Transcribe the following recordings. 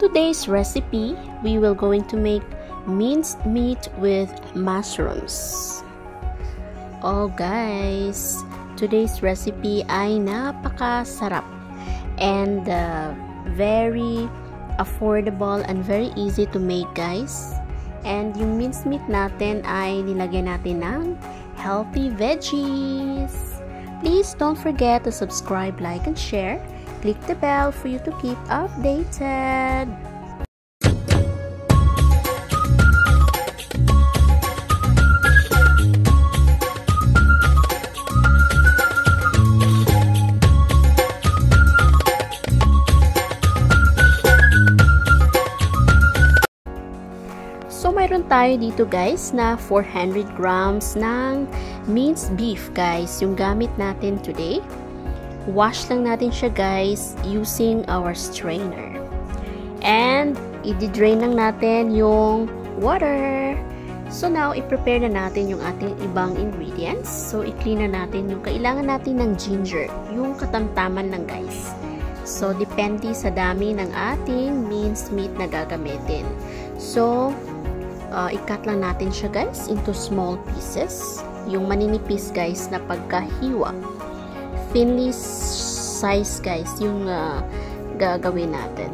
today's recipe, we will going to make minced meat with mushrooms. Oh guys, today's recipe ay napakasarap and very affordable and very easy to make guys. And yung minced meat natin ay nilagyan natin ng healthy veggies. Please don't forget to subscribe, like, and share. Click the bell for you to keep updated. So, mayroon tayo dito guys na 400 grams ng minced beef guys, yung gamit natin today. Wash lang natin siya guys using our strainer. And, i-drain lang natin yung water. So, now, i-prepare na natin yung ating ibang ingredients. So, i-clean na natin yung kailangan natin ng ginger, yung katamtaman lang guys. So, depende sa dami ng ating minced meat na gagamitin. So, i-cut lang natin siya guys into small pieces. Yung maninipis guys na pagkahiwa. Thinly size guys yung gagawin natin.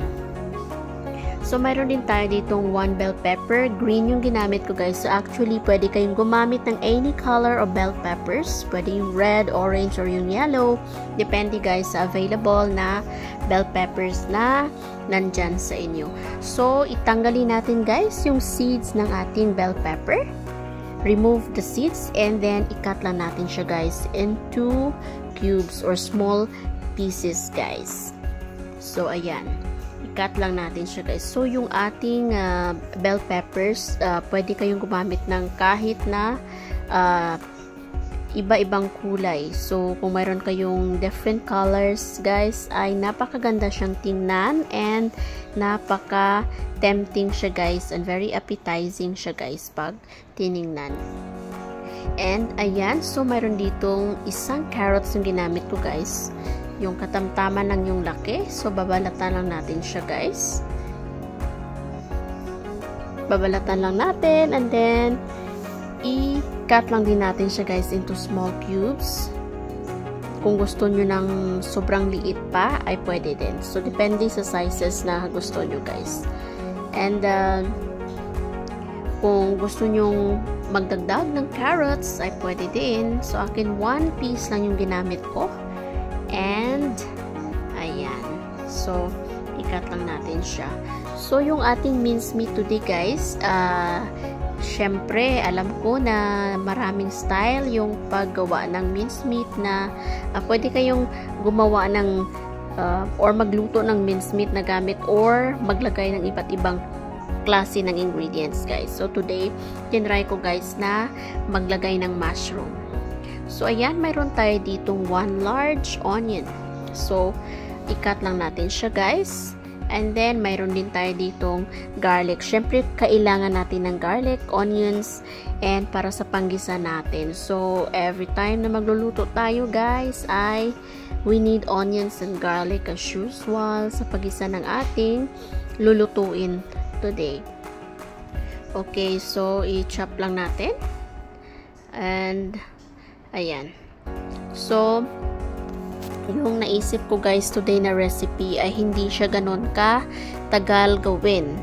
So, mayroon din tayo ditong 1 bell pepper. Green yung ginamit ko guys. So, actually, pwede kayong gumamit ng any color of bell peppers. Pwede yung red, orange, or yung yellow. Depende guys sa available na bell peppers na nandyan sa inyo. So, itanggalin natin guys yung seeds ng ating bell pepper. Remove the seeds and then i-cut lang natin siya guys into cubes or small pieces guys. So, ayan. I-cut lang natin siya guys. So, yung ating bell peppers, pwede kayong gumamit ng kahit na iba-ibang kulay. So, kung mayroon kayong different colors, guys, ay napakaganda siyang tingnan and napaka-tempting siya, guys, and very appetizing siya, guys, pag tiningnan. And, ayan, so, mayroon ditong isang carrots yung ginamit ko, guys. Yung katamtaman ng yung laki. So, babalatan lang natin siya, guys. Babalatan lang natin and then, i-cut lang din natin siya guys into small cubes. Kung gusto nyo ng sobrang liit pa, ay pwede din. So, depende sa sizes na gusto nyo guys. And, kung gusto nyo magdagdag ng carrots, ay pwede din. So, akin 1 piece lang yung ginamit ko. And, ayan. So, i-cut lang natin siya. So, yung ating minced meat today guys, syempre, alam ko na maraming style yung paggawa ng minced meat na pwede kayong gumawa ng or magluto ng minced meat na gamit or maglagay ng iba't ibang klase ng ingredients guys. So today, tinry ko guys na maglagay ng mushroom. So ayan, mayroon tayo ditong 1 large onion. So, i-cut lang natin siya guys. And then, mayroon din tayo ditong garlic. Siyempre, kailangan natin ng garlic, onions, and para sa panggisa natin. So, every time na magluluto tayo, guys, ay we need onions and garlic as usual sa paggisa ng ating lulutuin today. Okay, so, i-chop lang natin. And, ayan. So, yung naisip ko guys today na recipe ay hindi siya ganun ka tagal gawin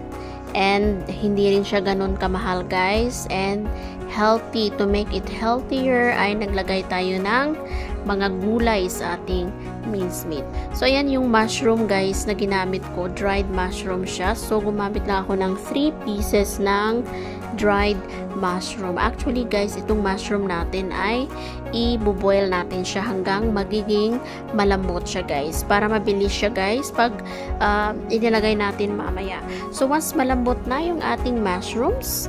and hindi rin siya ganun kamahal guys and healthy. To make it healthier ay naglagay tayo ng mga gulay sa ating minced meat. So ayan yung mushroom guys na ginamit ko, dried mushroom siya. So gumamit lang ako ng 3 pieces ng dried mushroom. Actually guys, itong mushroom natin ay i-boil natin siya hanggang magiging malambot siya guys. Para mabilis siya guys pag inilagay natin mamaya. So once malambot na yung ating mushrooms,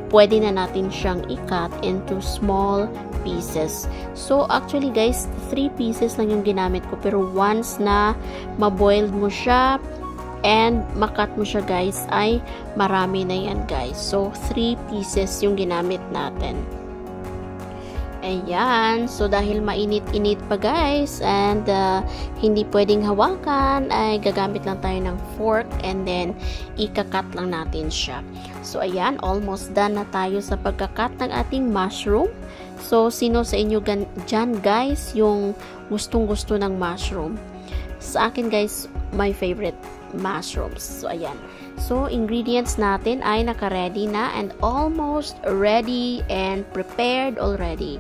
pwede na natin siyang i-cut into small pieces. So actually guys, 3 pieces lang yung ginamit ko, pero once na maboiled mo siya and makat mo siya guys, ay marami na yan guys. So 3 pieces yung ginamit natin. Ayan. So, dahil mainit-init pa guys, and hindi pwedeng hawakan, ay gagamit lang tayo ng fork, and then, ikakat lang natin siya. So, ayan. Almost done na tayo sa pagkakat ng ating mushroom. So, sino sa inyo dyan guys, yung gustong-gusto ng mushroom? Sa akin guys, my favorite mushrooms. So, ayan. So, ingredients natin ay naka-ready na and almost ready and prepared already.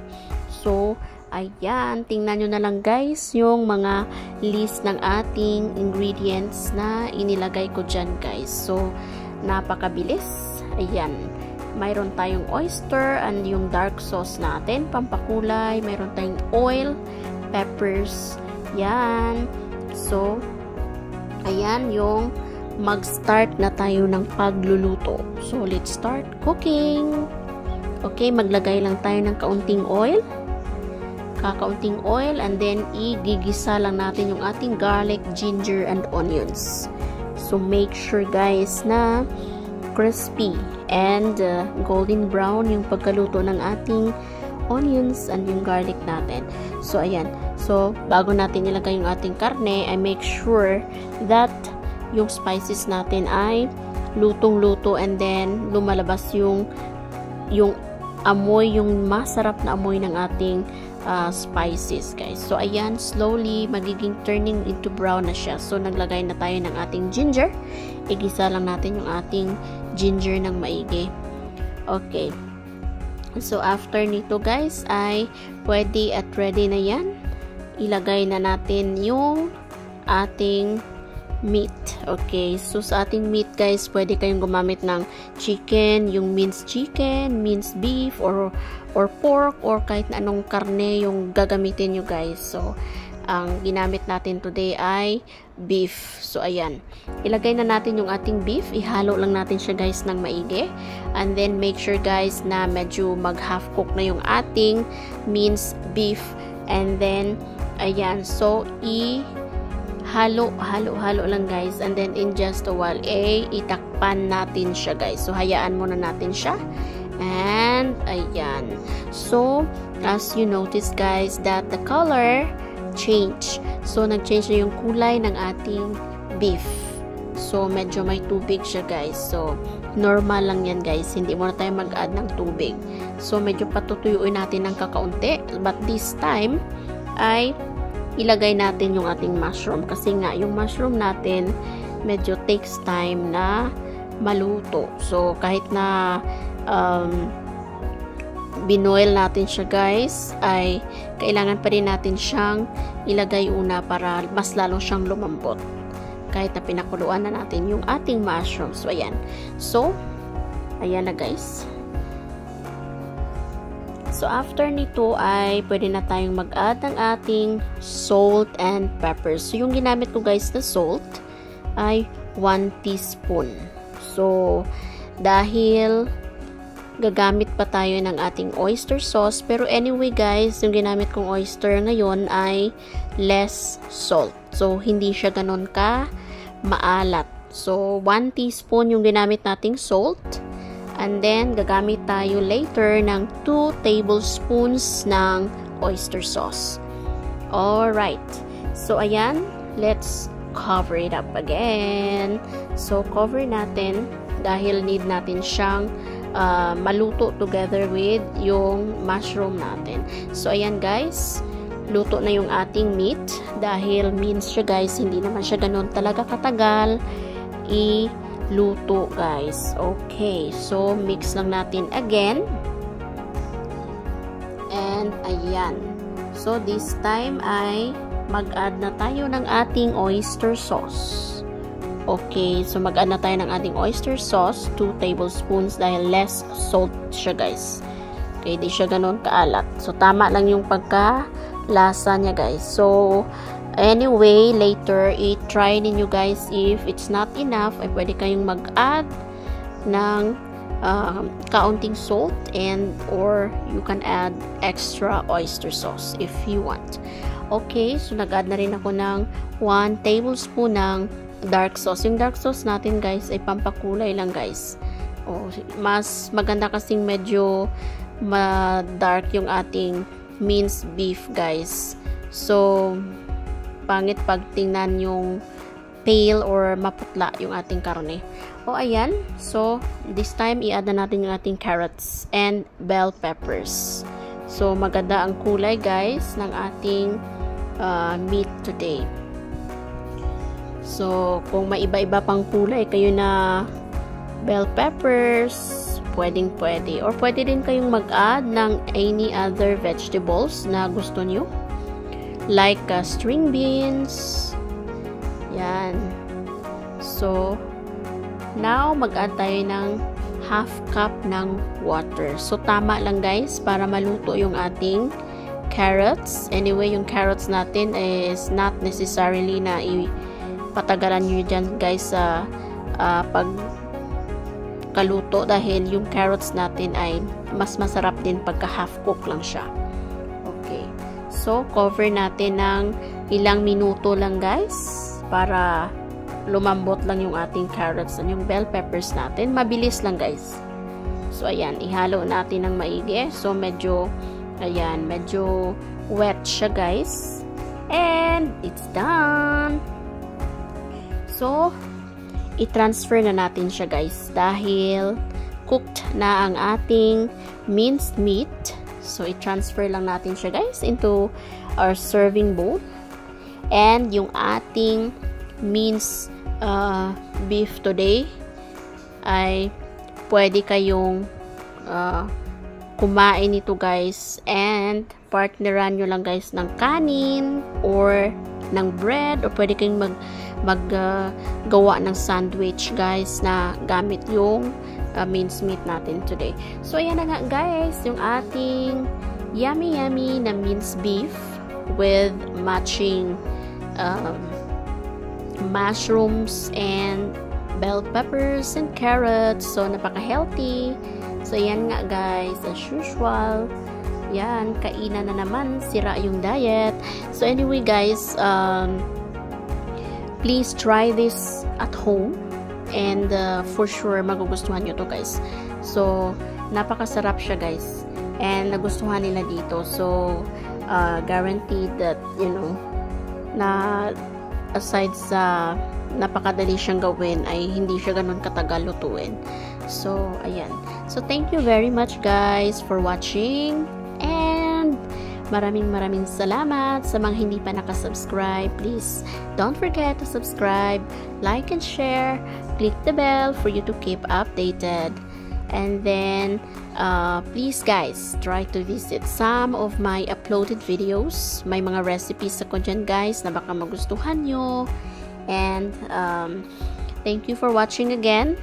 So, ayan. Tingnan nyo na lang guys yung mga list ng ating ingredients na inilagay ko dyan guys. So, napakabilis. Ayan. Mayroon tayong oyster and yung dark sauce natin, pampakulay. Mayroon tayong oil, peppers. Yan. So, ayan yung mag-start na tayo ng pagluluto. So, let's start cooking. Okay, maglagay lang tayo ng kaunting oil. Kakaunting oil, and then igigisa lang natin yung ating garlic, ginger, and onions. So, make sure guys na crispy and golden brown yung pagkaluto ng ating onions and yung garlic natin. So, ayan. So, bago natin ilagay yung ating karne, I make sure that yung spices natin ay lutong-luto, and then lumalabas yung amoy, yung masarap na amoy ng ating spices guys. So ayan, slowly magiging turning into brown na siya. So naglagay na tayo ng ating ginger. Igisa lang natin yung ating ginger ng maigi. Okay. So after nito guys ay pwede at ready na yan. Ilagay na natin yung ating meat. Okay, so sa ating meat guys, pwede kayong gumamit ng chicken, yung minced chicken, minced beef, or pork, or kahit na anong karne yung gagamitin nyo guys. So, ang ginamit natin today ay beef. So, ayan. Ilagay na natin yung ating beef. Ihalo lang natin siya guys ng maigi. And then, make sure guys na medyo mag-half cook na yung ating minced beef. And then, ayan. So, halo lang guys, and then in just a while itakpan natin siya guys. So hayaan muna natin siya, and ayan. So as you notice guys that the color change. So nag-change na yung kulay ng ating beef. So medyo may tubig siya guys. So normal lang yan guys, hindi muna tayo mag-add ng tubig. So medyo patutuyuin natin ng kakaunti, but this time ay ilagay natin yung ating mushroom, kasi nga yung mushroom natin medyo takes time na maluto. So kahit na binoil natin siya guys, ay kailangan pa rin natin siyang ilagay una para mas lalo siyang lumambot kahit na pinakuluan na natin yung ating mushroom. So ayan. So ayan na guys. So, after nito ay pwede na tayong mag-add ng ating salt and pepper. So, yung ginamit ko guys na salt ay 1 teaspoon. So, dahil gagamit pa tayo ng ating oyster sauce, pero anyway guys, yung ginamit kong oyster ngayon ay less salt. So, hindi siya ganun ka maalat. So, 1 teaspoon yung ginamit nating salt. And then, gagamit tayo later ng 2 tablespoons ng oyster sauce. Alright. So, ayan. Let's cover it up again. So, cover natin dahil need natin siyang maluto together with yung mushroom natin. So, ayan guys. Luto na yung ating meat. Dahil means siya guys, hindi naman siya ganun talaga katagal luto guys. Okay, so mix lang natin again, and ayan. So this time ay mag-add na tayo ng ating oyster sauce. Okay, so mag-add na tayo ng ating oyster sauce, 2 tablespoons, dahil less salt siya guys. Okay, di siya ganun kaalat. So tama lang yung pagka-lasa niya guys. So anyway, later, i-try ninyo guys. If it's not enough, ay pwede kayong mag-add ng kaunting salt, and or you can add extra oyster sauce if you want. Okay, so nag-add na rin ako ng 1 tablespoon ng dark sauce. Yung dark sauce natin guys ay pampakulay lang guys. Mas maganda kasing medyo ma-dark yung ating minced beef, guys. So, pangit pag tingnan yung pale or maputla yung ating karne. O, ayan. So, this time, i-add na natin yung ating carrots and bell peppers. So, maganda ang kulay, guys, ng ating meat today. So, kung may iba-iba pang kulay kayo na bell peppers, pwedeng-pwede. Or pwede din kayong mag-add ng any other vegetables na gusto nyo. Like string beans. Yan. So, now, mag-add tayo ng half cup ng water. So, tama lang guys para maluto yung ating carrots. Anyway, yung carrots natin is not necessarily na ipatagalan nyo dyan guys sa pagkaluto dahil yung carrots natin ay mas masarap din pagka half cook lang siya. Okay. So, cover natin ng ilang minuto lang guys para lumambot lang yung ating carrots and yung bell peppers natin. Mabilis lang guys. So, ayan. Ihalo natin ng maigi. So, medyo, ayan, medyo wet siya guys. And, it's done. So, i-transfer na natin siya guys. Dahil, cooked na ang ating minced meat. So, i-transfer lang natin siya guys into our serving bowl. And, yung ating minced beef today ay pwede kayong kumain nito guys and partneran nyo lang guys ng kanin or ng bread or pwede kayong maggawa ng sandwich guys na gamit yung minced meat natin today. So ayan na nga guys yung ating yummy na minced beef with matching mushrooms and bell peppers and carrots. So, napaka-healthy. So, yan nga guys. As usual. Yan. Kainan na naman. Sira yung diet. So, anyway guys, please try this at home. And for sure, magugustuhan nyo to guys. So, napakasarap siya guys. And nagustuhan nila dito. So, guaranteed that, you know, na aside sa napakadali siyang gawin ay hindi siya ganun katagal lutuin. So, ayan. So, thank you very much guys for watching and maraming salamat sa mga hindi pa nakasubscribe. Please, don't forget to subscribe, like and share, click the bell for you to keep updated. And then, please guys, try to visit some of my uploaded videos. May mga recipes ako dyan guys na baka magustuhan nyo. And, thank you for watching again.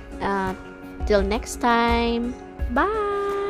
Till next time. Bye!